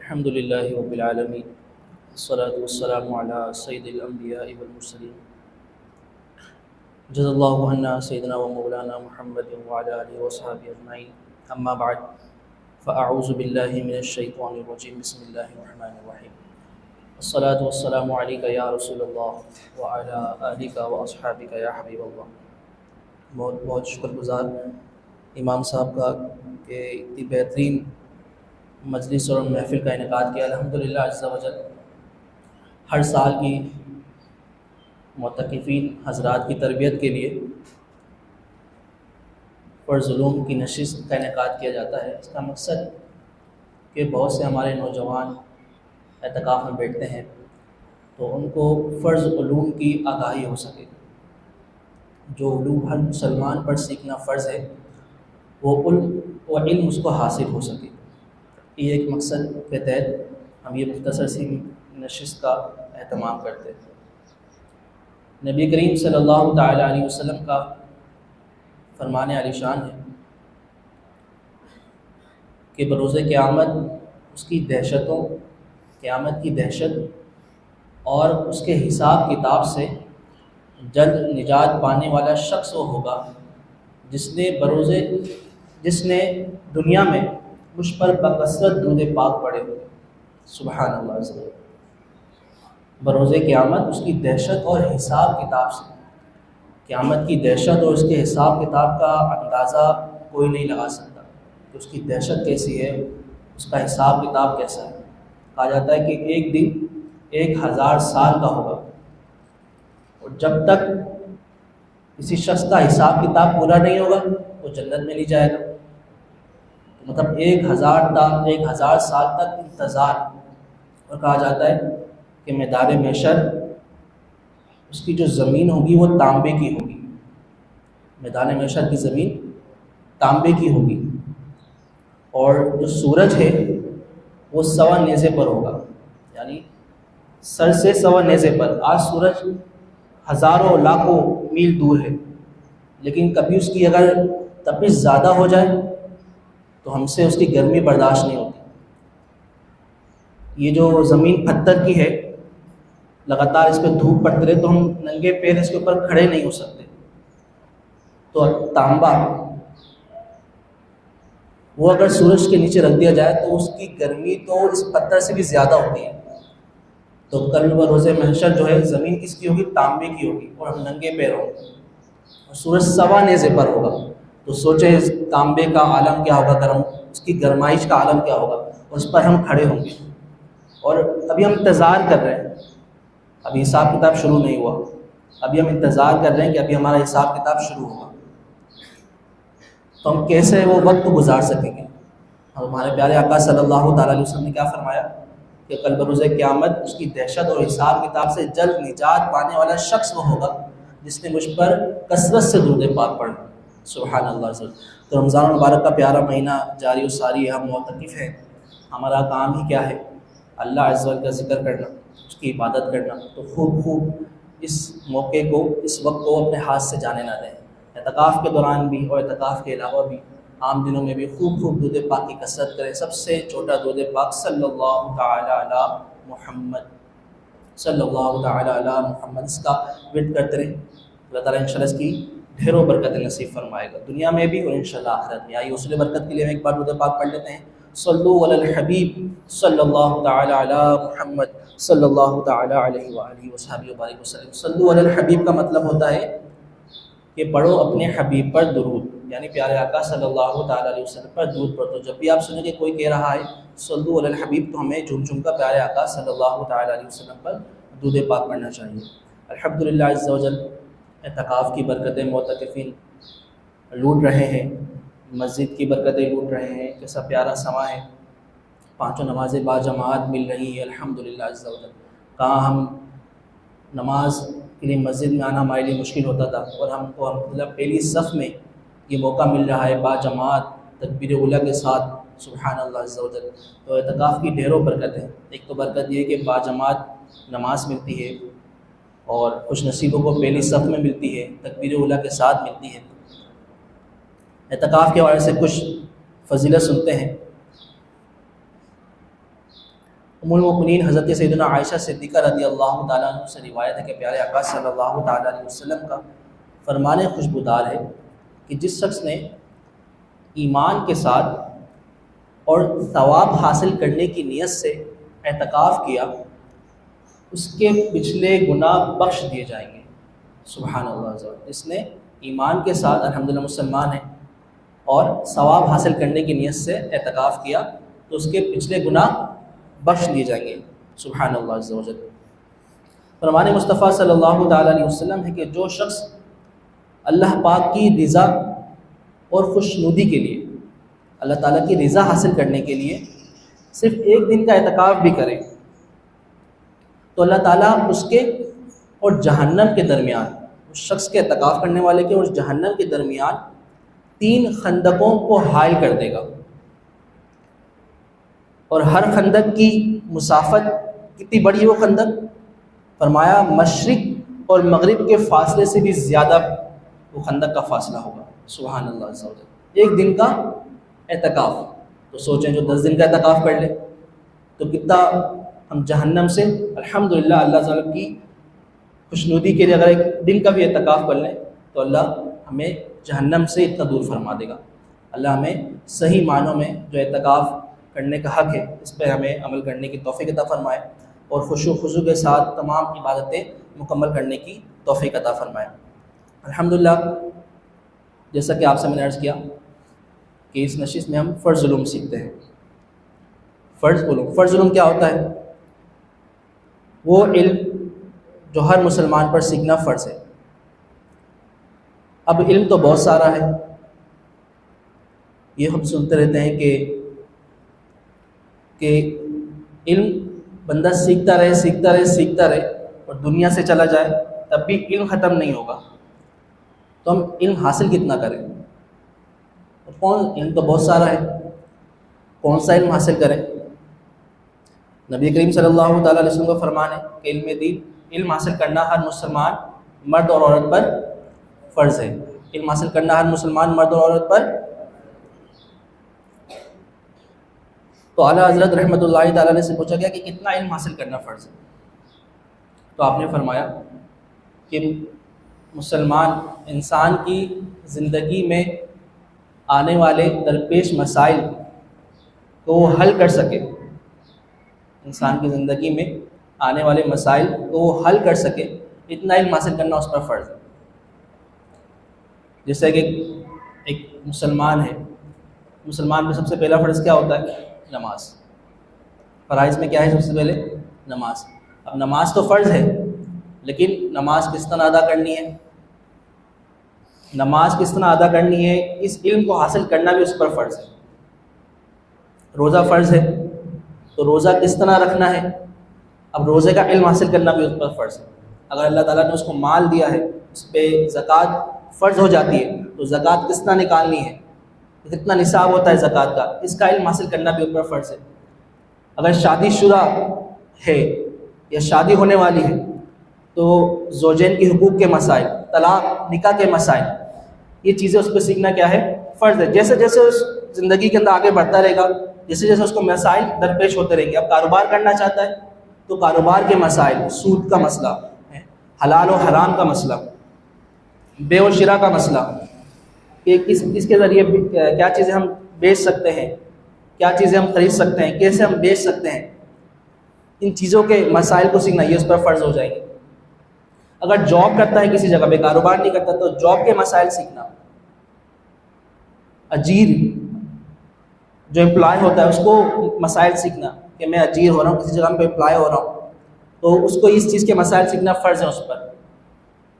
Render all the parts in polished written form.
الحمد للہ رب العالمین والصلاة والسلام علی سید الانبیاء والمرسلین جزا اللہ عنا سیدنا و مولانا محمد وعلی آلہ وصحبہ اجمعین اما بعد فاعوذ باللہ من الشیطان الرجیم بسم اللہ الرحمن الرحیم الصلاة والسلام علیکہ یا رسول اللہ وعلی آلہ واصحابہ یا حبیب اللہ۔ بہت بہت شکر گزار امام صاحب کا کہ اتنی بہترین مجلس اور محفل کا انعقاد کیا۔ الحمدللہ عز و جل ہر سال کی معتکفین حضرات کی تربیت کے لیے فرض علوم کی نشست کا انعقاد کیا جاتا ہے۔ اس کا مقصد کہ بہت سے ہمارے نوجوان اعتکاف میں بیٹھتے ہیں تو ان کو فرض علوم کی آگاہی ہو سکے، جو علوم ہر مسلمان پر سیکھنا فرض ہے وہ علم اس کو حاصل ہو سکے۔ یہ ایک مقصد کے تحت ہم یہ مختصر سی نشست کا اہتمام کرتے ہیں۔ نبی کریم صلی اللہ تعالی علیہ وسلم کا فرمان علی شان ہے کہ بروز قیامت اس کی دہشتوں، قیامت کی دہشت اور اس کے حساب کتاب سے جلد نجات پانے والا شخص وہ ہوگا جس نے دنیا میں مجھ پر بکثرت درود پاک پڑھے ہوئے۔ سبحان اللہ عز و جل۔ بروز قیامت اس کی دہشت اور حساب کتاب سے، قیامت کی دہشت اور اس کے حساب کتاب کا اندازہ کوئی نہیں لگا سکتا کہ اس کی دہشت کیسی ہے، اس کا حساب کتاب کیسا ہے۔ کہا جاتا ہے کہ ایک دن 1000 سال کا ہوگا، اور جب تک کسی شخص کا حساب کتاب پورا نہیں ہوگا وہ جنت میں نہیں جائے گا۔ مطلب 1000 سال تک انتظار۔ اور کہا جاتا ہے کہ میدان محشر اس کی جو زمین ہوگی وہ تانبے کی ہوگی، میدان محشر کی زمین تانبے کی ہوگی، اور جو سورج ہے وہ 1.25 نیزے پر ہوگا، یعنی سر سے 1.25 نیزے پر۔ آج سورج ہزاروں لاکھوں میل دور ہے، لیکن کبھی اس کی اگر تپش زیادہ ہو جائے تو ہم سے اس کی گرمی برداشت نہیں ہوتی۔ یہ جو زمین پتھر کی ہے، لگاتار اس پہ دھوپ پڑتی رہے تو ہم ننگے پیر اس کے اوپر کھڑے نہیں ہو سکتے۔ تو تانبا وہ اگر سورج کے نیچے رکھ دیا جائے تو اس کی گرمی تو اس پتھر سے بھی زیادہ ہوتی ہے۔ تو کل بروز محشر جو ہے زمین کس کی ہوگی؟ تانبے کی ہوگی، اور ہم ننگے پیر ہوں گے، اور سورج 1.25 نیزے پر ہوگا۔ تو سوچیں اس تانبے کا عالم کیا ہوگا، گرم اس کی گرمائش کا عالم کیا ہوگا، اور اس پر ہم کھڑے ہوں گے۔ اور ابھی ہم انتظار کر رہے ہیں، ابھی حساب کتاب شروع نہیں ہوا، ابھی ہم انتظار کر رہے ہیں کہ ابھی ہمارا حساب کتاب شروع ہوگا۔ تو ہم کیسے وہ وقت گزار سکیں گے؟ ہمارے پیارے آقا صلی اللہ تعالیٰ علیہ وسلم نے کیا فرمایا کہ کل بروز قیامت اس کی دہشت اور حساب کتاب سے جلد نجات پانے والا شخص وہ ہوگا جس نے مجھ پر کثرت سے درود پاک پڑھا۔ سبحان اللہ عز و جل۔ تو رمضان المبارک کا پیارا مہینہ جاری و ساری ہے، ہم معتکف ہیں، ہمارا کام ہی کیا ہے؟ اللہ عز و جل کا ذکر کرنا، اس کی عبادت کرنا۔ تو خوب اس موقع کو، اس وقت کو اپنے ہاتھ سے جانے نہ دیں۔ اعتکاف کے دوران بھی اور اعتکاف کے علاوہ بھی عام دنوں میں بھی خوب درود پاک کی کثرت کریں۔ سب سے چھوٹا درود پاک صلی اللہ تعالی علی محمد، صلی اللہ تعالی علی محمد، اس کا ورد کرتے رہیں۔ اللہ تعالیٰ انشاءاللہ اس کی ڈھیروں برکت نصیب فرمائے گا، دنیا میں بھی اور انشاءاللہ آخرت میں۔ آئیے حصول برکت کے لیے ہم ایک بار درود پاک پڑھ لیتے ہیں۔ صلو علی الحبیب صلی اللہ تعالی علی محمد صلی اللہ تعالی علیہ وآلہ وصحبہ وبارک وسلم۔ صلو علی الحبیب کا مطلب ہوتا ہے کہ پڑھو اپنے حبیب پر درود، یعنی پیارے آقا صلی اللہ تعالی علیہ وسلم پر درود پڑھو۔ جب بھی آپ سنیں کہ کوئی کہہ رہا ہے صلو علی الحبیب تو ہمیں جھوم کر پیارے آقا صلی اللہ تعالی علیہ وسلم پر درود پاک پڑھنا چاہیے۔ الحمدللہ عز و جل اعتکاف کی برکتیں معتکفین لوٹ رہے ہیں، مسجد کی برکتیں لوٹ رہے ہیں۔ کیسا پیارا سما ہے، 5 نمازیں باجماعت مل رہی ہیں الحمدللہ عز و جل۔ کہاں ہم نماز کے لیے مسجد میں آنا ہمارے لیے مشکل ہوتا تھا، اور ہم کو مطلب پہلی صف میں یہ موقع مل رہا ہے باجماعت تکبیر اولیٰ کے ساتھ۔ سبحان اللہ عز و جل۔ تو اعتکاف کی ڈھیروں برکتیں، ایک تو برکت یہ کہ باجماعت نماز ملتی ہے، اور خوش نصیبوں کو پہلی صف میں ملتی ہے، تکبیر اولیٰ کے ساتھ ملتی ہے۔ اعتکاف کے حوالے سے کچھ فضیلت سنتے ہیں۔ ام المؤمنین حضرت سیدنا عائشہ صدیقہ رضی اللہ تعالیٰ عنہ سے روایت ہے کہ پیارے آقا صلی اللہ تعالیٰ علیہ وسلم کا فرمان خوشبودار ہے کہ جس شخص نے ایمان کے ساتھ اور ثواب حاصل کرنے کی نیت سے اعتکاف کیا، اس کے پچھلے گناہ بخش دیے جائیں گے۔ سبحان اللہ عز و جل۔ جس نے ایمان کے ساتھ الحمدللہ مسلمان ہے اور ثواب حاصل کرنے کی نیت سے اعتکاف کیا تو اس کے پچھلے گناہ بخش دیے جائیں گے۔ سبحان اللہ عز و جل۔ فرمان مصطفیٰ صلی اللہ تعالیٰ علیہ وسلم ہے کہ جو شخص اللہ پاک کی رضا اور خوشنودی کے لیے، اللہ تعالیٰ کی رضا حاصل کرنے کے لیے صرف ایک دن کا اعتکاف بھی کرے تو اللہ تعالیٰ اس کے اور جہنم کے درمیان، اس شخص کے اعتکاف کرنے والے کے اور جہنم کے درمیان 3 خندقوں کو حائل کر دے گا، اور ہر خندق کی مسافت کتنی بڑی ہے وہ خندق؟ فرمایا مشرق اور مغرب کے فاصلے سے بھی زیادہ وہ خندق کا فاصلہ ہوگا۔ سبحان اللہ عز و جل۔ ایک دن کا اعتکاف، تو سوچیں جو 10 دن کا اعتکاف کر لے تو کتنا ہم جہنم سے الحمدللہ اللہ تعالیٰ کی خوشنودی کے لیے اگر ایک دن کا بھی اعتکاف کر لیں تو اللہ ہمیں جہنم سے اتنا دور فرما دے گا۔ اللہ ہمیں صحیح معنوں میں جو اعتکاف کرنے کا حق ہے اس پہ ہمیں عمل کرنے کی توفیق عطا فرمائے، اور خشوع و خضوع کے ساتھ تمام عبادتیں مکمل کرنے کی توفیق عطا فرمائے۔ الحمدللہ جیسا کہ آپ سے میں نے عرض کیا کہ اس نشست میں ہم فرض علوم سیکھتے ہیں۔ فرض علوم کیا ہوتا ہے؟ وہ علم جو ہر مسلمان پر سیکھنا فرض ہے۔ اب علم تو بہت سارا ہے، یہ ہم سنتے رہتے ہیں کہ علم بندہ سیکھتا رہے اور دنیا سے چلا جائے تب بھی علم ختم نہیں ہوگا، تو ہم علم حاصل کتنا کریں؟ علم تو بہت سارا ہے، کون سا علم حاصل کریں؟ نبی کریم صلی اللہ تعالیٰ علیہ وسلم کا فرمان ہے کہ علم حاصل کرنا ہر مسلمان مرد اور عورت پر فرض ہے۔ علم حاصل کرنا ہر مسلمان مرد اور عورت پر۔ تو اعلیٰ حضرت رحمۃ اللہ تعالیٰ سے پوچھا گیا کہ کتنا علم حاصل کرنا فرض ہے، تو آپ نے فرمایا کہ مسلمان انسان کی زندگی میں آنے والے درپیش مسائل کو وہ حل کر سکے، انسان کی زندگی میں آنے والے مسائل کو وہ حل کر سکے، اتنا علم حاصل کرنا اس پر فرض ہے۔ جیسے کہ ایک مسلمان ہے، مسلمان میں سب سے پہلا فرض کیا ہوتا ہے؟ نماز۔ فرائض میں کیا ہے سب سے پہلے؟ نماز۔ اب نماز تو فرض ہے، لیکن نماز کس طرح ادا کرنی ہے؟ نماز کس طرح ادا کرنی ہے اس علم کو حاصل کرنا بھی اس پر فرض ہے۔ روزہ فرض ہے تو روزہ کس طرح رکھنا ہے، اب روزے کا علم حاصل کرنا بھی اس پر فرض ہے۔ اگر اللہ تعالیٰ نے اس کو مال دیا ہے، اس پہ زکوٰۃ فرض ہو جاتی ہے تو زکوٰۃ کس طرح نکالنی ہے، کتنا نصاب ہوتا ہے زکوٰۃ کا، اس کا علم حاصل کرنا بھی اس پر فرض ہے۔ اگر شادی شدہ ہے یا شادی ہونے والی ہے تو زوجین کے حقوق کے مسائل، طلاق، نکاح کے مسائل، یہ چیزیں اس پہ سیکھنا کیا ہے؟ فرض ہے۔ جیسے جیسے اس زندگی کے اندر آگے بڑھتا رہے گا، جیسے جیسے اس کو مسائل درپیش ہوتے رہیں گے، اب کاروبار کرنا چاہتا ہے تو کاروبار کے مسائل، سود کا مسئلہ ہے، حلال و حرام کا مسئلہ، بے و شراء کا مسئلہ، کہ کس کے ذریعے کیا چیزیں ہم بیچ سکتے ہیں، کیا چیزیں ہم خرید سکتے ہیں، کیسے ہم بیچ سکتے ہیں، ان چیزوں کے مسائل کو سیکھنا یہ اس پر فرض ہو جائیں گے۔ اگر جاب کرتا ہے کسی جگہ پہ، کاروبار نہیں کرتا تو جاب کے مسائل سیکھنا، اجیر جو امپلائی ہوتا ہے اس کو مسائل سیکھنا کہ میں اجیر ہو رہا ہوں، کسی جگہ پہ امپلائی ہو رہا ہوں تو اس کو اس چیز کے مسائل سیکھنا فرض ہے اس پر۔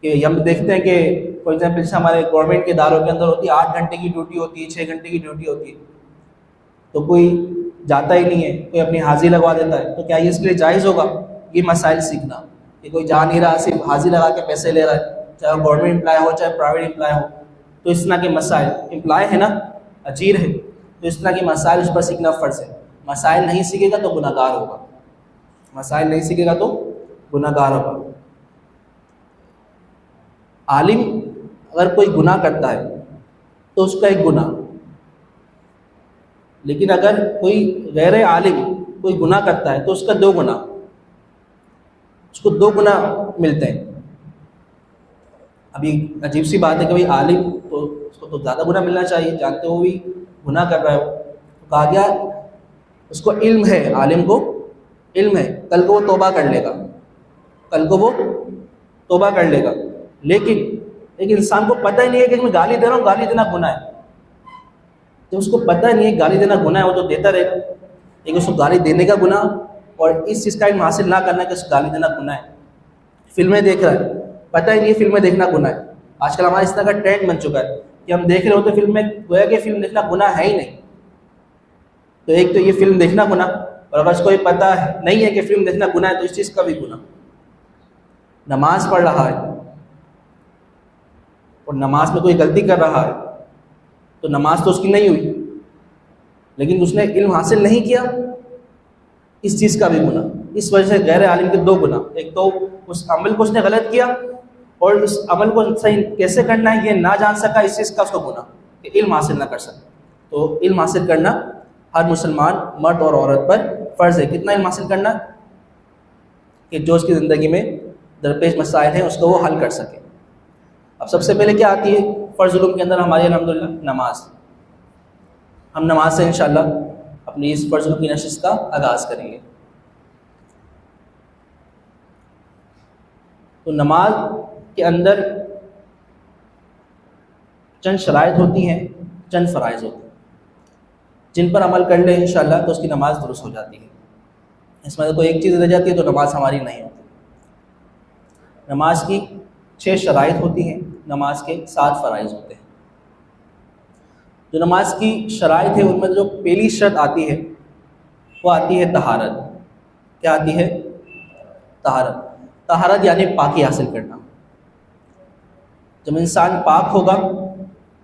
کہ ہم دیکھتے ہیں کہ فار ایگزامپل جیسے ہمارے گورنمنٹ کے اداروں کے اندر ہوتی ہے 8 گھنٹے کی ڈیوٹی ہوتی ہے، 6 گھنٹے کی ڈیوٹی ہوتی ہے، تو کوئی جاتا ہی نہیں ہے، کوئی اپنی حاضری لگوا دیتا ہے، تو کیا یہ اس کے لیے جائز ہوگا؟ یہ مسائل سیکھنا کہ کوئی جا نہیں رہا، صرف حاضری لگا کے پیسے لے رہا ہے، چاہے وہ گورنمنٹ امپلائی ہو چاہے پرائیویٹ امپلائی ہو، تو اس طرح کے مسائل، امپلائی ہے نا، اجیر ہے، تو اس طرح کے مسائل اس پر سیکھنا فرض ہے۔ مسائل نہیں سیکھے گا تو گناہ گار ہوگا، مسائل نہیں سیکھے گا تو گناہ گار ہوگا۔ عالم اگر کوئی گناہ کرتا ہے تو اس کا ایک گناہ، لیکن اگر کوئی غیر عالم کوئی گناہ کرتا ہے تو اس کا 2 گناہ، اس کو 2 گناہ ملتے ہیں. ابھی عجیب سی بات ہے کہ بھائی عالم تو اس کو تو زیادہ گناہ ملنا چاہیے، جانتے ہو بھی گناہ کر رہا ہے. تو کہا گیا اس کو علم ہے، عالم کو علم ہے، کل کو وہ توبہ کر لے گا، کل کو وہ توبہ کر لے گا. لیکن ایک انسان کو پتہ ہی نہیں ہے کہ میں گالی دے رہا ہوں، گالی دینا گناہ ہے. تو اس کو پتہ نہیں ہے گالی دینا گناہ ہے، وہ تو دیتا رہے گا. ایک اس کو گالی دینے کا گناہ اور اس چیز کا علم حاصل نہ کرنا کہ اس کو گالی دینا گناہ ہے. فلمیں دیکھ رہا ہے، پتہ ہی نہیں ہے فلمیں دیکھنا گناہ ہے. آج کل ہمارا اس طرح کا ٹرینڈ بن چکا ہے کہ ہم دیکھ رہے ہوتے فلم میں، گویا کہ فلم دیکھنا گناہ ہے ہی نہیں. تو ایک تو یہ فلم دیکھنا گناہ، اور اگر اس کو یہ پتہ نہیں ہے کہ فلم دیکھنا گناہ ہے تو اس چیز کا بھی گناہ. نماز پڑھ رہا ہے اور نماز میں کوئی غلطی کر رہا ہے تو نماز تو اس کی نہیں ہوئی، لیکن اس نے علم حاصل نہیں کیا، اس چیز کا بھی گناہ. اس وجہ سے غیر عالم کے 2 گناہ، ایک تو اس عمل کو اس نے غلط کیا اور اس عمل کو صحیح کیسے کرنا ہے یہ نہ جان سکا، اس چیز کا اس کو گناہ کہ علم حاصل نہ کر سکا. تو علم حاصل کرنا ہر مسلمان مرد اور عورت پر فرض ہے. کتنا علم حاصل کرنا کہ جو اس کی زندگی میں درپیش مسائل ہیں اس کو وہ حل کر سکے. اب سب سے پہلے کیا آتی ہے فرض علوم کے اندر ہماری الحمدللہ؟ نماز. ہم نماز سے انشاءاللہ اپنی اس فرض علوم کی نشست کا آغاز کریں گے. تو نماز کے اندر چند شرائط ہوتی ہیں، چند فرائض ہوتے ہیں، جن پر عمل کر لیں انشاءاللہ تو اس کی نماز درست ہو جاتی ہے. اس میں کوئی ایک چیز رہ جاتی ہے تو نماز ہماری نہیں ہوتی. نماز کی 6 شرائط ہوتی ہیں، نماز کے 7 فرائض ہوتے ہیں. جو نماز کی شرائط ہے ان میں جو پہلی شرط آتی ہے وہ آتی ہے طہارت. کیا آتی ہے؟ طہارت. طہارت یعنی پاکی حاصل کرنا. جب انسان پاک ہوگا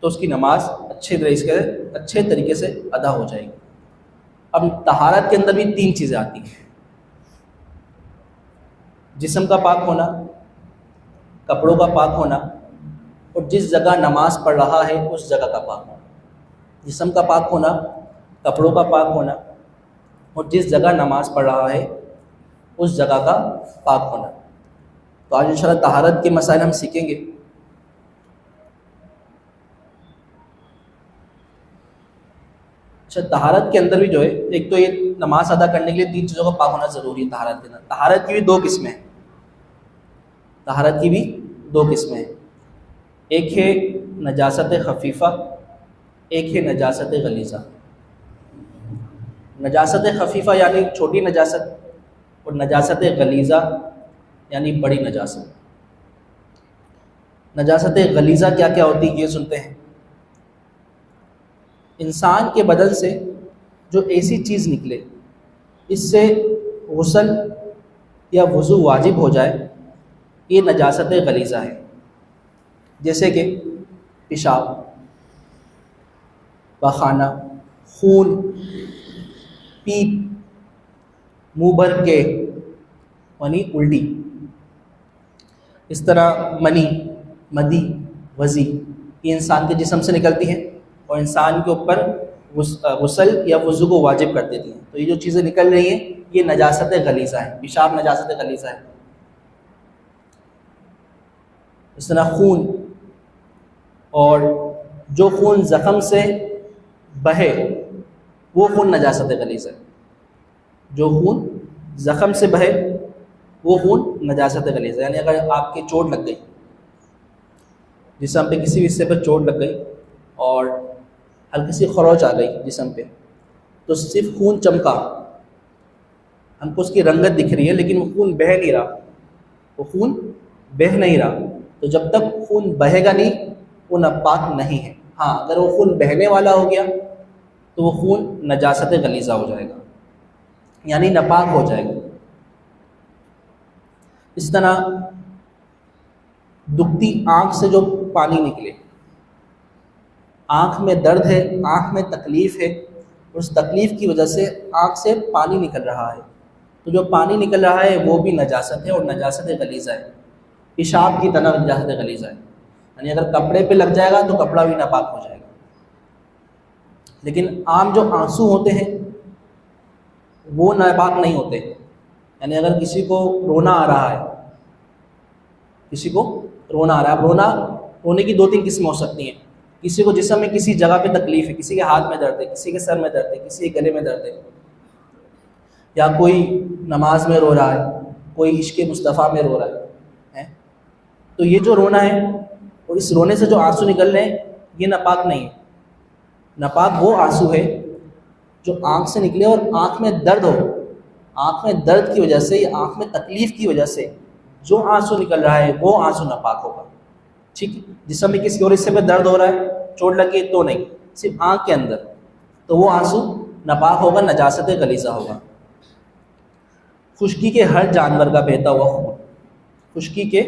تو اس کی نماز اچھے طریقے سے ادا ہو جائے گی. اب طہارت کے اندر بھی 3 چیزیں آتی ہیں: جسم کا پاک ہونا، کپڑوں کا پاک ہونا، اور جس جگہ نماز پڑھ رہا ہے اس جگہ کا پاک ہونا. جسم کا پاک ہونا، کپڑوں کا پاک ہونا، اور جس جگہ نماز پڑھ رہا ہے اس جگہ کا پاک ہونا. تو آج انشاءاللہ طہارت کے مسائل ہم سیکھیں گے. اچھا، طہارت کے اندر بھی جو ہے ایک تو یہ نماز ادا کرنے کے لیے 3 چیزوں کا پاک ہونا ضروری ہے. طہارت کے اندر طہارت کی بھی 2 قسمیں ہیں. طہارت کی بھی 2 قسمیں ہیں. ایک ہے نجاست خفیفہ، ایک ہے نجاست غلیظہ. نجاست خفیفہ یعنی چھوٹی نجاست، اور نجاست غلیظہ یعنی بڑی نجاست. نجاست غلیظہ کیا کیا ہوتی ہے یہ سنتے ہیں. انسان کے بدن سے جو ایسی چیز نکلے اس سے غسل یا وضو واجب ہو جائے، یہ نجاست غلیظہ ہے. جیسے کہ پیشاب، پاخانہ، خون، پیپ، منہ بھر کے یعنی الٹی. اس طرح منی، مدی، وضی یہ انسان کے جسم سے نکلتی ہیں اور انسان کے اوپر غسل یا وضو کو واجب کر دیتی ہیں. تو یہ جو چیزیں نکل رہی ہیں یہ نجاست غلیظہ ہے. پیشاب نجاست غلیظہ ہے. اس طرح خون، اور جو خون زخم سے بہے وہ خون نجاست غلیظ ہے. جو خون زخم سے بہے وہ خون نجاست غلیظ ہے. یعنی اگر آپ کی چوٹ لگ گئی، جسم پہ کسی بھی حصے پر چوٹ لگ گئی اور ہلکی سی خروچ آ گئی جسم پہ، تو صرف خون چمکا، ہم کو اس کی رنگت دکھ رہی ہے لیکن وہ خون بہہ نہیں رہا، وہ خون بہہ نہیں رہا. تو جب تک خون بہے گا نہیں وہ ناپاک نہیں ہے. ہاں اگر وہ خون بہنے والا ہو گیا تو وہ خون نجاست غلیظہ ہو جائے گا، یعنی ناپاک ہو جائے گا. اس طرح دکھتی آنکھ سے جو پانی نکلے، آنکھ میں درد ہے، آنکھ میں تکلیف ہے، اس تکلیف کی وجہ سے آنکھ سے پانی نکل رہا ہے، تو جو پانی نکل رہا ہے وہ بھی نجاست ہے اور نجاست غلیظہ ہے. پیشاب کی طرح نجاست غلیظہ ہے. یعنی اگر کپڑے پہ لگ جائے گا تو کپڑا بھی ناپاک ہو جائے گا. لیکن عام جو آنسو ہوتے ہیں وہ ناپاک نہیں ہوتے. یعنی اگر کسی کو رونا آ رہا ہے، کسی کو رونا آ رہا ہے، اب رونے کی 2-3 قسمیں ہو سکتی ہیں. کسی کو جسم میں کسی جگہ پہ تکلیف ہے، کسی کے ہاتھ میں درد ہے، کسی کے سر میں درد ہے، کسی کے گلے میں درد ہے، یا کوئی نماز میں رو رہا ہے، کوئی عشق مصطفیٰ میں رو رہا ہے. تو یہ جو رونا ہے اور اس رونے سے جو آنسو نکل رہے ہیں یہ ناپاک نہیں ہے. ناپاک وہ آنسو ہے جو آنکھ سے نکلے اور آنکھ میں درد ہو، آنکھ میں درد کی وجہ سے یا آنکھ میں تکلیف کی وجہ سے جو آنسو نکل رہا ہے وہ آنسو ناپاک ہوگا. ٹھیک ہے، جسم میں کسی اور حصے پہ درد ہو رہا ہے، چوٹ لگی تو نہیں، صرف آنکھ کے اندر، تو وہ آنسو ناپاک ہوگا، نجاست غلیظہ ہوگا. خشکی کے ہر جانور کا بہتا ہوا خون، خشکی کے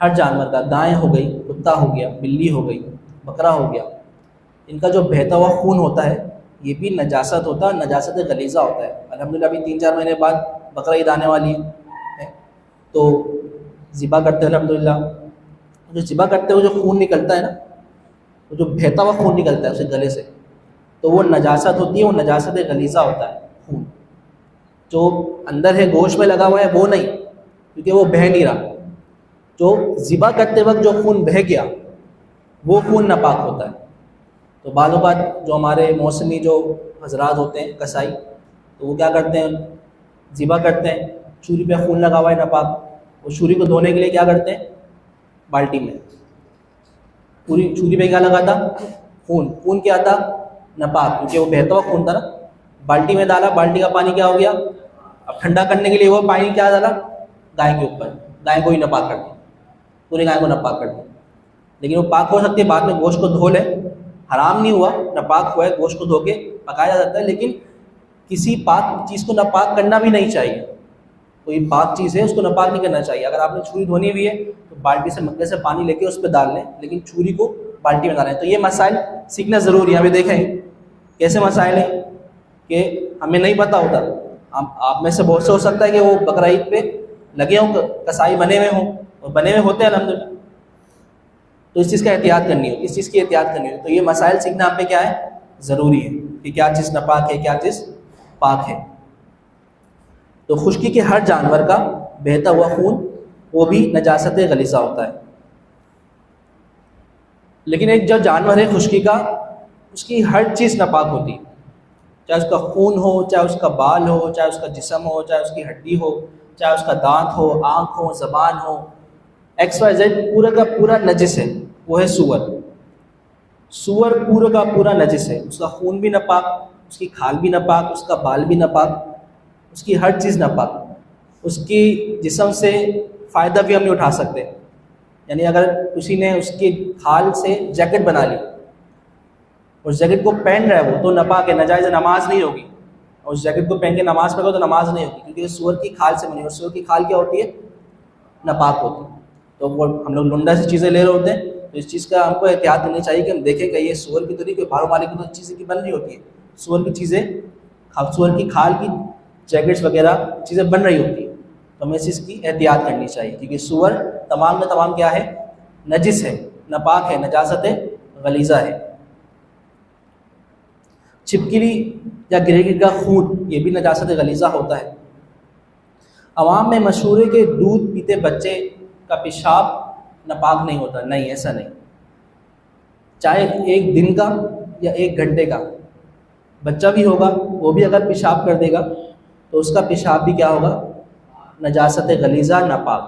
ہر جانور کا، گائے ہو گئی، کتا ہو گیا، بلی ہو گئی، بکرا ہو گیا، ان کا جو بہتا ہوا خون ہوتا ہے یہ بھی نجاست ہوتا ہے، نجاست غلیظہ ہوتا ہے. الحمدللہ ابھی 3-4 مہینے بعد بقرہ عید آنے والی ہے، تو ذبح کرتے ہیں الحمدللہ. جو ذبح کرتے ہوئے جو خون نکلتا ہے نا، وہ جو بہتا ہوا خون نکلتا ہے اسے گلے سے، تو وہ نجاست ہوتی ہے، وہ نجاست غلیظہ ہوتا ہے خون. جو اندر ہے گوشت میں لگا ہوا ہے وہ نہیں، کیونکہ وہ بہہ نہیں رہا. جو ذبح کرتے وقت جو خون بہہ گیا وہ خون ناپاک ہوتا ہے. تو بعض اوقات جو ہمارے موسمی جو حضرات ہوتے ہیں کسائی، تو وہ کیا کرتے ہیں، ذبح کرتے ہیں، چھری پہ خون لگا ہوا ہے ناپاک، وہ چھری کو دھونے کے لیے کیا کرتے ہیں، بالٹی میں پوری چھری پہ کیا لگا تھا، خون کیا تھا، ناپاک، کیونکہ وہ بہتا ہوا خون تھا نا. بالٹی میں ڈالا، بالٹی کا پانی کیا ہو گیا، اب ٹھنڈا کرنے کے لیے وہ پانی کیا ڈالا، گائے کے اوپر، گائے کو ہی ناپاک کر دیا، پوری گائے کو ناپاک کر دیا. لیکن وہ پاک ہو سکتی ہے، بعد میں گوشت کو دھو لے، حرام نہیں ہوا، ناپاک ہوا ہے، گوشت کو دھو کے پکایا جا سکتا ہے. لیکن کسی پاک چیز کو ناپاک کرنا بھی نہیں چاہیے. کوئی پاک چیز ہے اس کو ناپاک نہیں کرنا چاہیے. اگر آپ نے چھری دھونی ہوئی ہے تو بالٹی سے مگے سے پانی لے کے اس پہ ڈال لیں، لیکن چھری کو بالٹی میں ڈالیں. تو یہ مسائل سیکھنا ضروری ہے. ابھی دیکھیں کیسے مسائل ہیں کہ ہمیں نہیں پتہ ہوتا. آپ میں سے بہت سے ہو سکتا ہے کہ وہ بقرہ عید پہ لگے ہوں، کسائی بنے ہوئے ہوں، اور بنے ہوئے ہوتے ہیں الحمدللہ. تو اس چیز کا احتیاط کرنی ہو، اس چیز کی احتیاط کرنی ہو. تو یہ مسائل سیکھنا ہم پہ کیا ہے، ضروری ہے کہ کیا چیز ناپاک ہے، کیا چیز پاک ہے. تو خشکی کے ہر جانور کا بہتا ہوا خون وہ بھی نجاست غلیظہ ہوتا ہے. لیکن ایک جو جانور ہے خشکی کا، اس کی ہر چیز ناپاک ہوتی ہے، چاہے اس کا خون ہو، چاہے اس کا بال ہو، چاہے اس کا جسم ہو، چاہے اس کی ہڈی ہو، چاہے اس کا دانت ہو، آنکھ ہو، زبان ہو، XYZ پورا کا پورا نجس ہے. وہ ہے سور. سور پورا کا پورا نجس ہے. اس کا خون بھی ناپاک، اس کی کھال بھی ناپاک، اس کا بال بھی ناپاک، اس کی ہر چیز ناپاک. اس کی جسم سے فائدہ بھی ہم نہیں اٹھا سکتے. یعنی اگر کسی نے اس کی کھال سے جیکٹ بنا لی، اس جیکٹ کو پہن رہا ہے وہ تو ناپاک ہے، ناجائز نماز نہیں ہوگی. اور اس جیکٹ کو پہن کے نماز پڑھو تو نماز نہیں ہوگی، کیونکہ سور کی کھال سے بنی. اور سور کی کھال کیا ہوتی ہے، ناپاک ہوتی ہے. تو وہ ہم لوگ لنڈا سے چیزیں لے رہے ہوتے ہیں، تو اس چیز کا ہم کو احتیاط کرنی چاہیے کہ ہم دیکھیں کہ یہ سور کی تو نہیں، کہ باہر والے کی تو چیزیں کی بن رہی ہوتی ہے. سور کی چیزیں، سور کی کھال کی جیکٹس وغیرہ چیزیں بن رہی ہوتی ہیں. تو ہمیں اس چیز کی احتیاط کرنی چاہیے، کیونکہ سور تمام میں تمام کیا ہے، نجس ہے، ناپاک ہے، نجاست غلیظہ ہے. چھپکلی یا گرے کا خون یہ بھی نجاست غلیظہ ہوتا ہے. عوام میں مشہور ہے کہ دودھ پیتے بچے کا پیشاب ناپاک نہیں ہوتا. نہیں، ایسا نہیں. چاہے 1 دن کا یا 1 گھنٹے کا بچہ بھی ہوگا، وہ بھی اگر پیشاب کر دے گا تو اس کا پیشاب بھی کیا ہوگا، نجاست غلیظہ، ناپاک.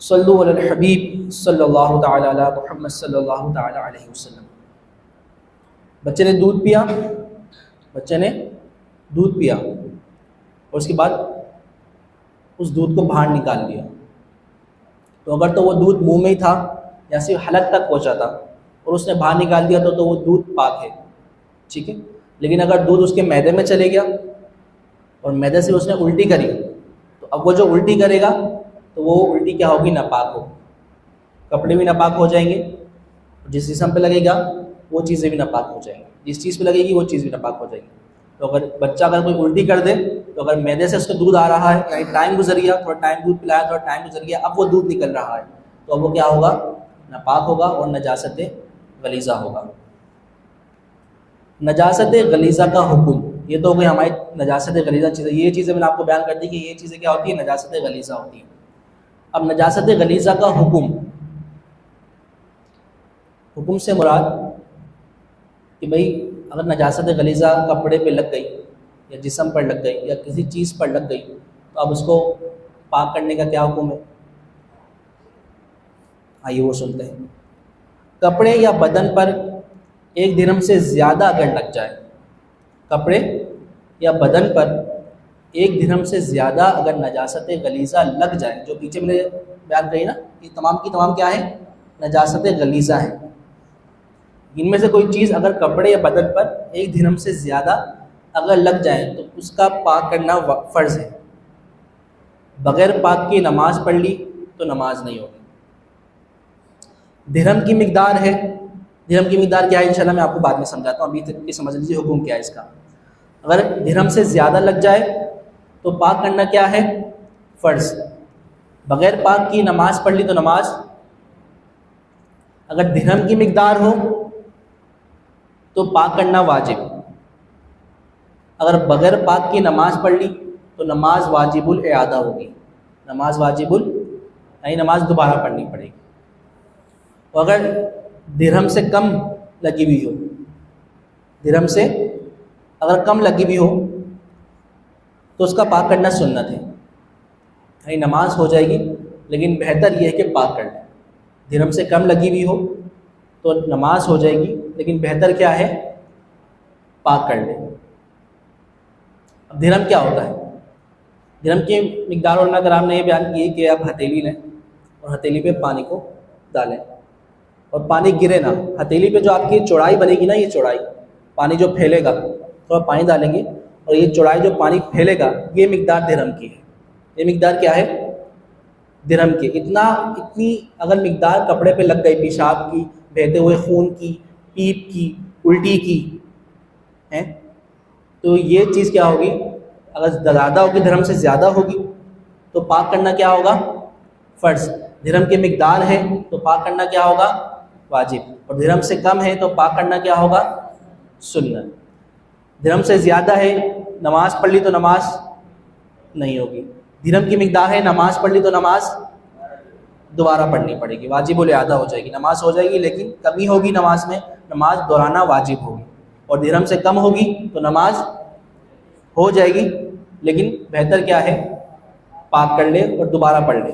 صلو علی الحبیب صلی اللہ تعالی علی محمد صلی اللہ تعالی علیہ وسلم. بچے نے دودھ پیا اور اس کے بعد اس دودھ کو باہر نکال دیا. تو اگر تو وہ دودھ منہ میں ہی تھا یا صرف حلق تک پہنچا تھا اور اس نے باہر نکال دیا تو وہ دودھ پاک ہے، ٹھیک ہے. لیکن اگر دودھ اس کے معدے میں چلے گیا اور معدے سے اس نے الٹی کری، تو اب وہ جو الٹی کرے گا تو وہ الٹی کیا ہوگی، ناپاک ہو. کپڑے بھی ناپاک ہو جائیں گے، جس جسم پہ لگے گا وہ چیزیں بھی ناپاک ہو جائیں گی، جس چیز پہ لگے گی وہ چیز بھی ناپاک ہو جائے گی. تو اگر بچہ اگر کوئی الٹی کر دے تو اگر معدے سے اس کا دودھ آ رہا ہے، یعنی ٹائم گزر گیا، تھوڑا ٹائم دودھ پلایا، تھوڑا ٹائم گزر گیا، اب وہ دودھ نکل رہا ہے، تو اب وہ کیا ہوگا، ناپاک ہوگا اور نجاست غلیظہ ہوگا. نجاست غلیظہ کا حکم، یہ تو ہو گئی ہماری نجاست غلیظہ چیزیں، یہ چیزیں میں نے آپ کو بیان کر دی کہ یہ چیزیں کیا ہوتی ہیں، نجاست غلیظہ ہوتی ہیں۔ اب نجاست غلیظہ کا حکم سے مراد کہ بھئی اگر نجاست غلیظہ کپڑے پہ لگ گئی یا جسم پر لگ گئی یا کسی چیز پر لگ گئی تو اب اس کو پاک کرنے کا کیا حکم ہے؟ آئیے وہ سنتے ہیں۔ کپڑے یا بدن پر 1 درہم سے زیادہ اگر لگ جائے، کپڑے یا بدن پر 1 درہم سے زیادہ اگر نجاست غلیظہ لگ جائے، جو پیچھے میں نے بیان کری نا، یہ تمام کی تمام کیا ہے؟ نجاست غلیظہ ہے۔ ان میں سے کوئی چیز اگر کپڑے یا بدن پر 1 درہم سے زیادہ اگر لگ جائے تو اس کا پاک کرنا فرض ہے۔ بغیر پاک کی نماز پڑھ لی تو نماز نہیں ہوگی۔ درہم کی مقدار ہے، درہم کی مقدار کیا ہے انشاءاللہ میں آپ کو بعد میں سمجھاتا ہوں، ابھی تک یہ سمجھ لیجیے حکم کیا ہے اس کا۔ اگر درہم سے زیادہ لگ جائے تو پاک کرنا کیا ہے؟ فرض۔ بغیر پاک کی نماز پڑھ لی تو نماز، اگر درہم کی مقدار ہو تو پاک کرنا واجب، اگر بغیر پاک کی نماز پڑھ لی تو نماز واجب الاعادہ ہوگی، نماز یعنی نماز دوبارہ پڑھنی پڑے گی۔ اور اگر درہم سے کم لگی ہوئی ہو، درہم سے اگر کم لگی ہوئی ہو تو اس کا پاک کرنا سنت ہے، یعنی نماز ہو جائے گی لیکن بہتر یہ ہے کہ پاک کر لیں۔ درہم سے کم لگی ہوئی ہو تو نماز ہو جائے گی لیکن بہتر کیا ہے؟ پاک کر لیں۔ اب درہم کیا ہوتا ہے؟ درہم کی مقدار علماء کرام نے یہ بیان کی کہ آپ ہتھیلی لیں اور ہتھیلی پہ پانی کو ڈالیں اور پانی گرے نہ، ہتھیلی پہ جو آپ کی چوڑائی بنے گی نا، یہ چوڑائی پانی جو پھیلے گا، تھوڑا پانی ڈالیں گے اور یہ چوڑائی جو پانی پھیلے گا یہ مقدار درہم کی ہے۔ یہ مقدار کیا ہے؟ درہم کی۔ اتنی اگر مقدار کپڑے پہ لگ گئی، پیشاب کی، بہتے ہوئے خون کی، پیپ کی، الٹی کی ہے تو یہ چیز کیا ہوگی؟ اگر زیادہ ہوگی، درہم سے زیادہ ہوگی تو پاک کرنا کیا ہوگا؟ فرض۔ درہم کی مقدار ہے تو پاک کرنا کیا ہوگا؟ واجب۔ اور درہم سے کم ہے تو پاک کرنا کیا ہوگا؟ سنت۔ درہم سے زیادہ ہے، نماز پڑھ لی تو نماز نہیں ہوگی۔ درہم کی مقدار ہے، نماز پڑھ لی تو نماز دوبارہ پڑھنی پڑے گی، واجب الاعادہ ہو جائے گی، نماز ہو جائے گی لیکن کمی ہوگی نماز میں، نماز دہرانا واجب ہوگی۔ اور درہم سے کم ہوگی تو نماز ہو جائے گی لیکن بہتر کیا ہے؟ پاک کر لے اور دوبارہ پڑھ لے۔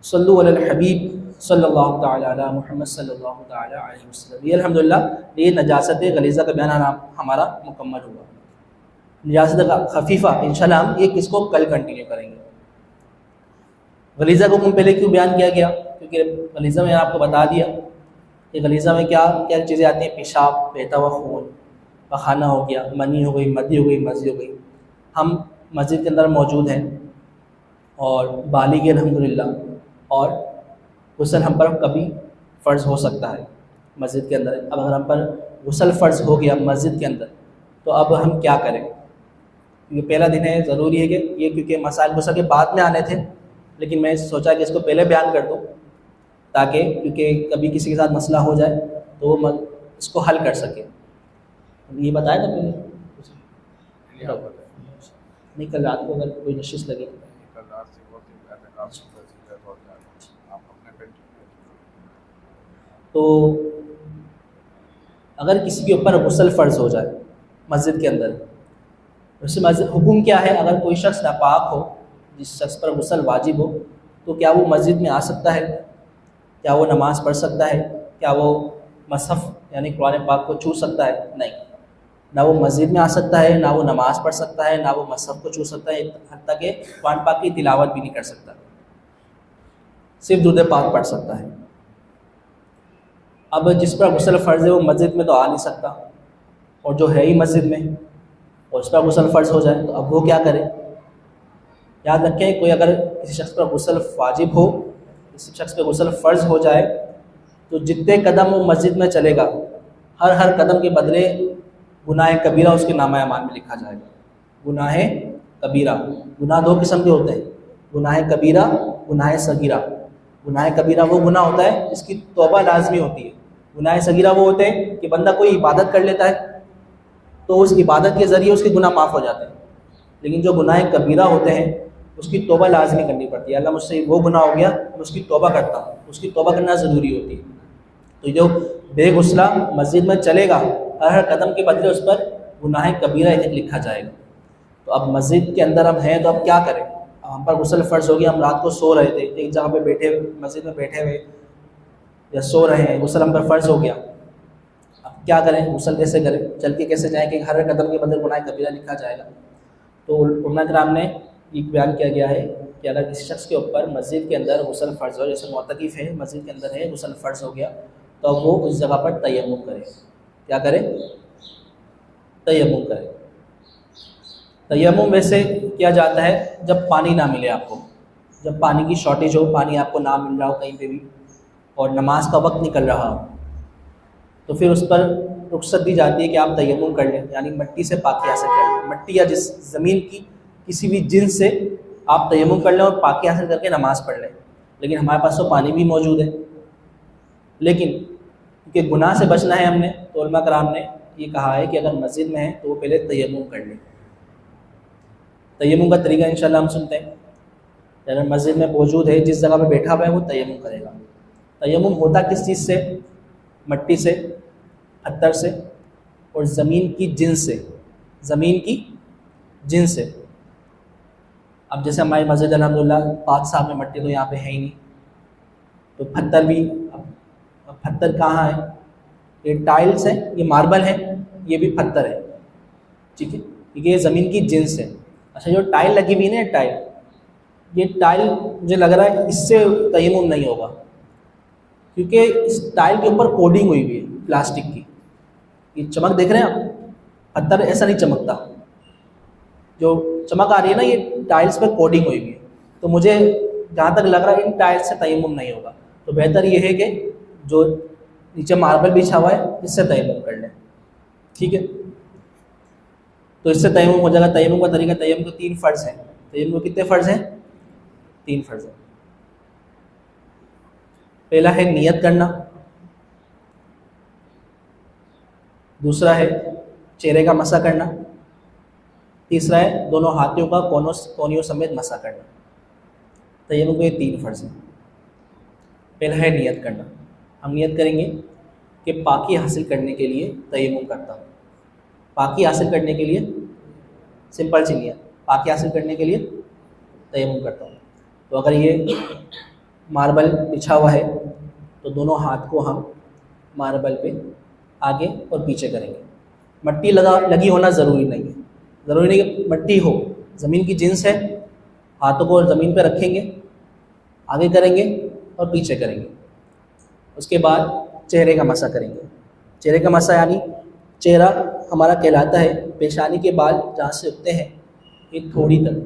صلو علی الحبیب صلی اللہ تعالی علی محمد صلی اللہ تعالی علیہ وسلم۔ یہ الحمدللہ یہ نجاست غلیظہ کا بیان ہمارا مکمل ہوا۔ نجاست خفیفہ انشاءاللہ ہم یہ کس کو کل کنٹینیو کریں گے۔ غلیظہ کو حکم پہلے کیوں بیان کیا گیا؟ کیونکہ غلیظہ میں آپ کو بتا دیا کہ غلیظہ میں کیا کیا چیزیں آتی ہیں، پیشاب، بہتا ہوا خون، پخانہ ہو گیا، منی ہو گئی، مدی ہو گئی، مزی ہو گئی۔ ہم مسجد کے اندر موجود ہیں اور بالغ الحمدللہ، اور غسل ہم پر کبھی فرض ہو سکتا ہے مسجد کے اندر۔ اب اگر ہم پر غسل فرض ہو گیا مسجد کے اندر تو اب ہم کیا کریں؟ یہ پہلا دن ہے، ضروری ہے کہ یہ کیونکہ مسائل غسل کے بعد میں آنے تھے لیکن میں سوچا کہ اس کو پہلے بیان کر دوں تاکہ کیونکہ کبھی کسی کے ساتھ مسئلہ ہو جائے تو وہ اس کو حل کر سکے۔ یہ بتایا تھا پہلے نہیں؟ کل رات کو اگر کوئی نشست لگے تو اگر کسی کے اوپر غسل فرض ہو جائے مسجد کے اندر، ویسے مسجد حکم کیا ہے؟ اگر کوئی شخص ناپاک ہو، جس شخص پر غسل واجب ہو، تو کیا وہ مسجد میں آ سکتا ہے؟ کیا وہ نماز پڑھ سکتا ہے؟ کیا وہ مصحف یعنی قرآن پاک کو چھو سکتا ہے؟ نہیں، نہ وہ مسجد میں آ سکتا ہے، نہ وہ نماز پڑھ سکتا ہے، نہ وہ مصحف کو چھو سکتا ہے، حتیٰ کہ قرآن پاک کی تلاوت بھی نہیں کر سکتا، صرف درود پاک پڑھ سکتا ہے۔ اب جس پر غسل فرض ہے وہ مسجد میں تو آ نہیں سکتا، اور جو ہے ہی مسجد میں اور اس پر غسل فرض ہو جائے تو اب وہ کیا کرے؟ یاد رکھیں، کوئی اگر کسی شخص پر غسل واجب ہو، کسی شخص پہ غسل فرض ہو جائے تو جتنے قدم وہ مسجد میں چلے گا، ہر قدم کے بدلے گناہ کبیرہ اس کے نامہ اعمال میں لکھا جائے گا۔ گناہ کبیرہ، گناہ 2 قسم کے ہوتے ہیں، گناہ کبیرہ، گناہ صغیرہ۔ گناہ کبیرہ وہ گناہ ہوتا ہے جس کی توبہ لازمی ہوتی ہے، گناہ صغیرہ وہ ہوتے ہیں کہ بندہ کوئی عبادت کر لیتا ہے تو اس عبادت کے ذریعے اس کے گناہ معاف ہو جاتے ہیں، لیکن جو گناہ کبیرہ ہوتے ہیں اس کی توبہ لازمی کرنی پڑتی ہے. اللہ مجھ سے وہ گناہ ہو گیا، میں اس کی توبہ کرتا ہوں، اس کی توبہ کرنا ضروری ہوتی ہے. تو جو بے غسلہ مسجد میں چلے گا، ہر قدم کے بدلے اس پر گناہ کبیرہ ایک لکھا جائے گا. تو اب مسجد کے اندر ہم ہیں تو اب کیا کریں؟ ہم پر غسل فرض ہو گیا، ہم رات کو سو رہے تھے ایک جگہ پہ بیٹھے، مسجد میں بیٹھے ہوئے یا سو رہے ہیں، غسل ہم پر فرض ہو گیا. اب کیا کریں؟ غسل کیسے کریں؟ چل کے کیسے جائیں کہ ہر قدم کے بدلے گناہ کبیرہ لکھا جائے گا؟ تو علماء کرام نے یہ بیان کیا گیا ہے کہ اگر کسی شخص کے اوپر مسجد کے اندر غسل فرض ہو، جیسے معتکف ہے مسجد کے اندر ہے، غسل فرض ہو گیا تو اب وہ اس جگہ پر تیمم کرے. کیا کرے؟ تیمم کرے. تیمم ویسے کیا جاتا ہے جب پانی نہ ملے آپ کو، جب پانی کی شارٹیج ہو، پانی آپ کو نہ مل رہا ہو کہیں پہ بھی اور نماز کا وقت نکل رہا ہو، تو پھر اس پر رخصت دی جاتی ہے کہ آپ تیمم کر لیں، یعنی مٹی سے پاکی حاصل کر لیں. مٹی یا جس زمین کی کسی بھی جنس سے آپ تیمم کر لیں اور پاکی حاصل کر کے نماز پڑھ لیں. لیکن ہمارے پاس تو پانی بھی موجود ہے، لیکن کیونکہ گناہ سے بچنا ہے ہم نے، تو علماء کرام نے یہ کہا ہے کہ اگر مسجد میں ہے تو وہ پہلے تیمم کر لیں. تیمم کا طریقہ انشاءاللہ ہم سنتے ہیں. اگر مسجد میں موجود ہے، جس جگہ پہ بیٹھا ہوا ہے وہ تیمم کرے گا. تیمم ہوتا کس چیز سے؟ مٹی سے، پتھر سے اور زمین کی جنس سے. زمین کی جنس سے. اب جیسے ہماری مسجد الحمدللہ پاک صاحب میں مٹی تو یہاں پہ ہے ہی نہیں، تو پتھر بھی، اب پتھر کہاں ہے؟ یہ ٹائلز ہیں، یہ ماربل ہے، یہ بھی پتھر ہے، ٹھیک ہے، کیونکہ یہ زمین کی جنس ہے. اچھا جو ٹائل لگی ہوئی نا، ٹائل، یہ ٹائل مجھے لگ رہا ہے اس سے تیمم نہیں ہوگا، کیونکہ اس ٹائل کے اوپر کوڈنگ ہوئی ہوئی ہے پلاسٹک کی. یہ چمک دیکھ رہے ہیں آپ؟ پتھر ایسا نہیں چمکتا، جو چمک آ رہی ہے نا یہ ٹائلز پہ کوڈنگ ہوئی ہوئی ہے. تو مجھے جہاں تک لگ رہا ہے ان ٹائل سے تیمم نہیں ہوگا. تو بہتر یہ ہے کہ جو نیچے ماربل بچھا ہوا ہے اس سے تیمم کر لیں، ٹھیک ہے. تو اس سے تیمم ہو جائے گا. تیمم کا طریقہ، تیمم کے 3 فرض ہیں. تیمم کے کتنے فرض ہیں؟ 3 فرض ہیں. پہلا ہے نیت کرنا، دوسرا ہے چہرے کا مسح کرنا، تیسرا ہے دونوں ہاتھوں کا کونیوں سمیت مسح کرنا. تیمم کے 3 فرض ہیں. پہلا ہے نیت کرنا. ہم نیت کریں گے کہ پاکی حاصل کرنے کے لیے تیمم کرتا ہوں. پاکی حاصل کرنے کے لیے، سمپل سی نیت، پاکی حاصل کرنے کے لیے تیمم کرتا ہوں. تو اگر یہ ماربل بچھا ہوا ہے تو دونوں ہاتھ کو ہم ماربل پہ آگے اور پیچھے کریں گے. مٹی لگی ہونا ضروری نہیں ہے، ضروری نہیں کہ مٹی ہو، زمین کی جنس ہے. ہاتھوں کو زمین پہ رکھیں گے، آگے کریں گے اور پیچھے کریں گے. اس کے بعد چہرے کا مسح کریں گے. چہرے کا مسح یعنی چہرہ ہمارا کہلاتا ہے پیشانی کے بال جہاں سے اگتے ہیں ایک تھوڑی تک،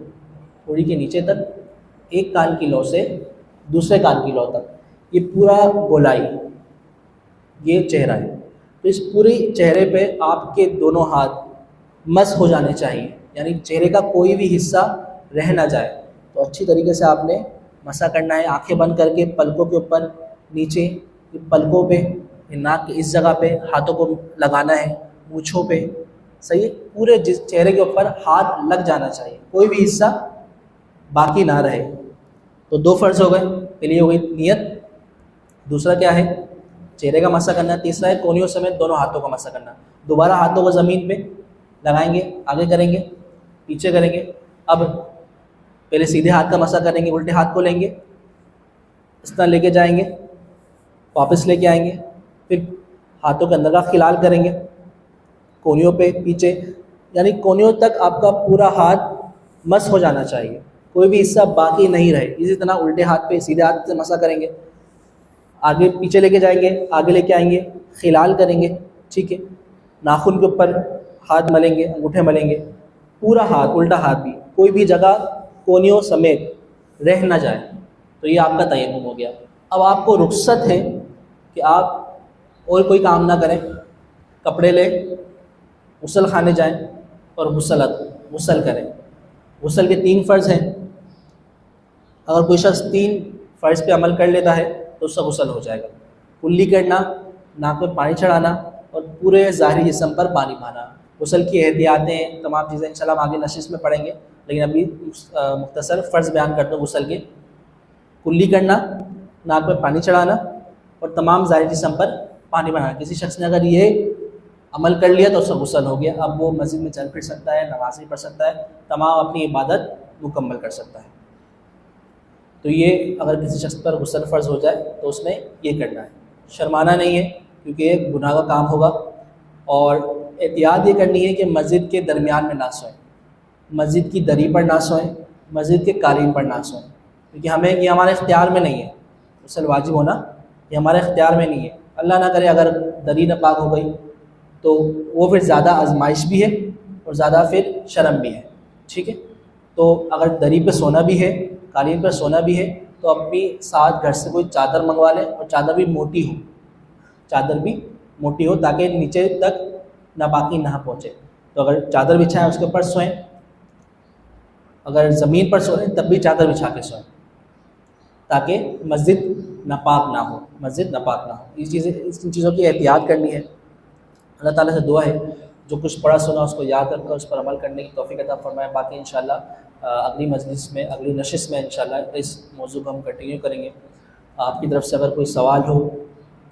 تھوڑی کے نیچے تک، ایک کان کی لو سے دوسرے کان کی لو تک، یہ پورا گولائی، یہ چہرہ ہے. تو اس پوری چہرے پہ آپ کے دونوں ہاتھ مسح ہو جانے چاہیے، یعنی چہرے کا کوئی بھی حصہ رہ نہ جائے. تو اچھی طریقے سے آپ نے مسح کرنا ہے. آنکھیں بند کر کے پلکوں کے اوپر، نیچے پلکوں پہ، ناک کے اس جگہ پہ ہاتھوں کو لگانا ہے، مونچھوں پہ، صحیح ہے. پورے چہرے کے اوپر ہاتھ لگ جانا چاہیے، کوئی بھی حصہ باقی نہ رہے. تو 2 فرض ہو گئے. پہلی ہو گئی نیت، دوسرا کیا ہے؟ چہرے کا مسح کرنا، تیسرا ہے کونیوں سمیت دونوں ہاتھوں کا مسح کرنا. دوبارہ ہاتھوں کو زمین پہ لگائیں گے، آگے کریں گے، پیچھے کریں گے. اب پہلے سیدھے ہاتھ کا مسح کریں گے، الٹے ہاتھ کو لیں گے، اس طرح لے کے جائیں گے، واپس لے کے آئیں گے. پھر ہاتھوں کے اندر کا خلال کریں گے، کونیوں پہ پیچھے، یعنی کونیوں تک آپ کا پورا ہاتھ مسح ہو جانا چاہیے، کوئی بھی حصہ باقی نہیں رہے. اسی طرح الٹے ہاتھ پہ سیدھے ہاتھ سے مسح کریں گے، آگے پیچھے لے کے جائیں گے، آگے لے کے آئیں گے، خلال کریں گے، ٹھیک ہے. ناخن کے اوپر ہاتھ ملیں گے، انگوٹھے ملیں گے، پورا ہاتھ، الٹا ہاتھ بھی، کوئی بھی جگہ کونیوں سمیت رہ نہ جائے. تو یہ آپ کا تیمم ہو گیا. اب آپ کو رخصت ہے کہ آپ اور کوئی کام نہ کریں، کپڑے لیں، غسل خانے جائیں اور غسل کریں. غسل کے 3 فرض ہیں. اگر کوئی شخص 3 فرض پہ عمل کر لیتا ہے تو اس کا غسل ہو جائے گا. کلی کرنا، ناک میں پانی چڑھانا اور پورے ظاہری جسم پر پانی بہانا. غسل کی احتیاطیں تمام چیزیں انشاءاللہ ہم آگے نشست میں پڑھیں گے، لیکن ابھی مختصر فرض بیان کرتا ہوں. غسل کے کلی کرنا، ناک میں پانی چڑھانا اور تمام ظاہری جسم پر پانی بہانا. کسی شخص نے اگر یہ عمل کر لیا تو اس کا غسل ہو گیا. اب وہ مسجد میں چل پھر سکتا ہے، نماز بھی پڑھ سکتا ہے، تمام اپنی عبادت مکمل کر سکتا ہے. تو یہ اگر کسی شخص پر غسل فرض ہو جائے تو اس نے یہ کرنا ہے. شرمانا نہیں ہے کیونکہ یہ گناہ کا کام ہوگا. اور احتیاط یہ کرنی ہے کہ مسجد کے درمیان میں نہ سوئیں، مسجد کی دری پر نہ سوئیں، مسجد کے قالین پر نہ سوئیں، کیونکہ ہمیں یہ ہمارے اختیار میں نہیں ہے. غسل واجب ہونا یہ ہمارے اختیار میں نہیں ہے. اللہ نہ کرے اگر دری ناپاک ہو گئی تو وہ پھر زیادہ آزمائش بھی ہے اور زیادہ پھر شرم بھی ہے. ٹھیک ہے، تو اگر دری پہ سونا بھی ہے، قالین پر سونا بھی ہے تو اپنی ساتھ گھر سے کوئی چادر منگوا لیں، اور چادر بھی موٹی ہو، چادر بھی موٹی ہو تاکہ نیچے تک ناپاکی نہ پہنچے. تو اگر چادر بچھائیں اس کے اوپر سوئیں، اگر زمین پر سوئیں تب بھی چادر بچھا کے سوئیں تاکہ مسجد ناپاک نہ ہو، مسجد ناپاک نہ ہو. ان چیزوں کی احتیاط کرنی ہے. اللہ تعالیٰ سے دعا ہے جو کچھ پڑھا سنا اس کو یاد رکھ کر اس پر عمل کرنے کی توفیق عطا فرمائے. باقی انشاءاللہ اگلی مجلس میں، اگلی نشست میں انشاءاللہ اس موضوع کو ہم کنٹینیو کریں گے. آپ کی طرف سے اگر کوئی سوال ہو،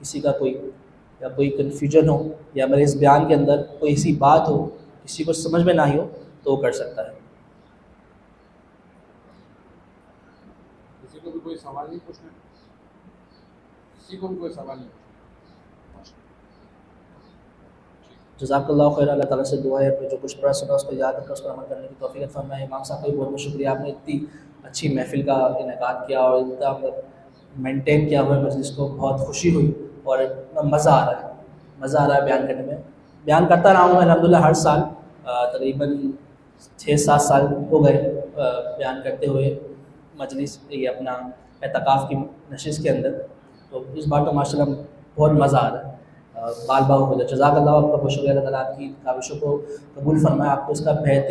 کسی کا کوئی یا کوئی کنفیوژن ہو، یا میرے اس بیان کے اندر کوئی ایسی بات ہو کسی کو سمجھ میں نہ آئی ہو تو وہ کر سکتا ہے. کسی کو بھی کوئی سوال نہیں پوچھنا، کسی کو بھی کوئی سوال نہیں. جزاک اللہ خیر. اللہ تعالیٰ سے دعا ہے جو کچھ پڑھا سنا اس کو یاد رکھا، اس پر عمل کرنے کی توفیق فرمائے. امام صاحب کا بھی بہت بہت شکریہ، آپ نے اتنی اچھی محفل کا انعقاد کیا اور اتنا مینٹین کیا ہوا مجلس کو. بہت خوشی ہوئی اور مزہ آ رہا ہے، مزہ آ رہا ہے بیان کرنے میں. بیان کرتا رہا ہوں میں الحمدللہ ہر سال، تقریباً 6-7 سال ہو گئے بیان کرتے ہوئے مجلس یہ اپنا اعتکاف کی نشست کے اندر. تو اس بار تو ماشاء اللہ بہت مزہ آ رہا ہے. بال باغ ہو جائے. جزاک اللہ، آپ کا بہت شکریہ. اللہ تعالیٰ آپ کی کاوشوں کو قبول فرمائے، آپ کو اس کا بہترین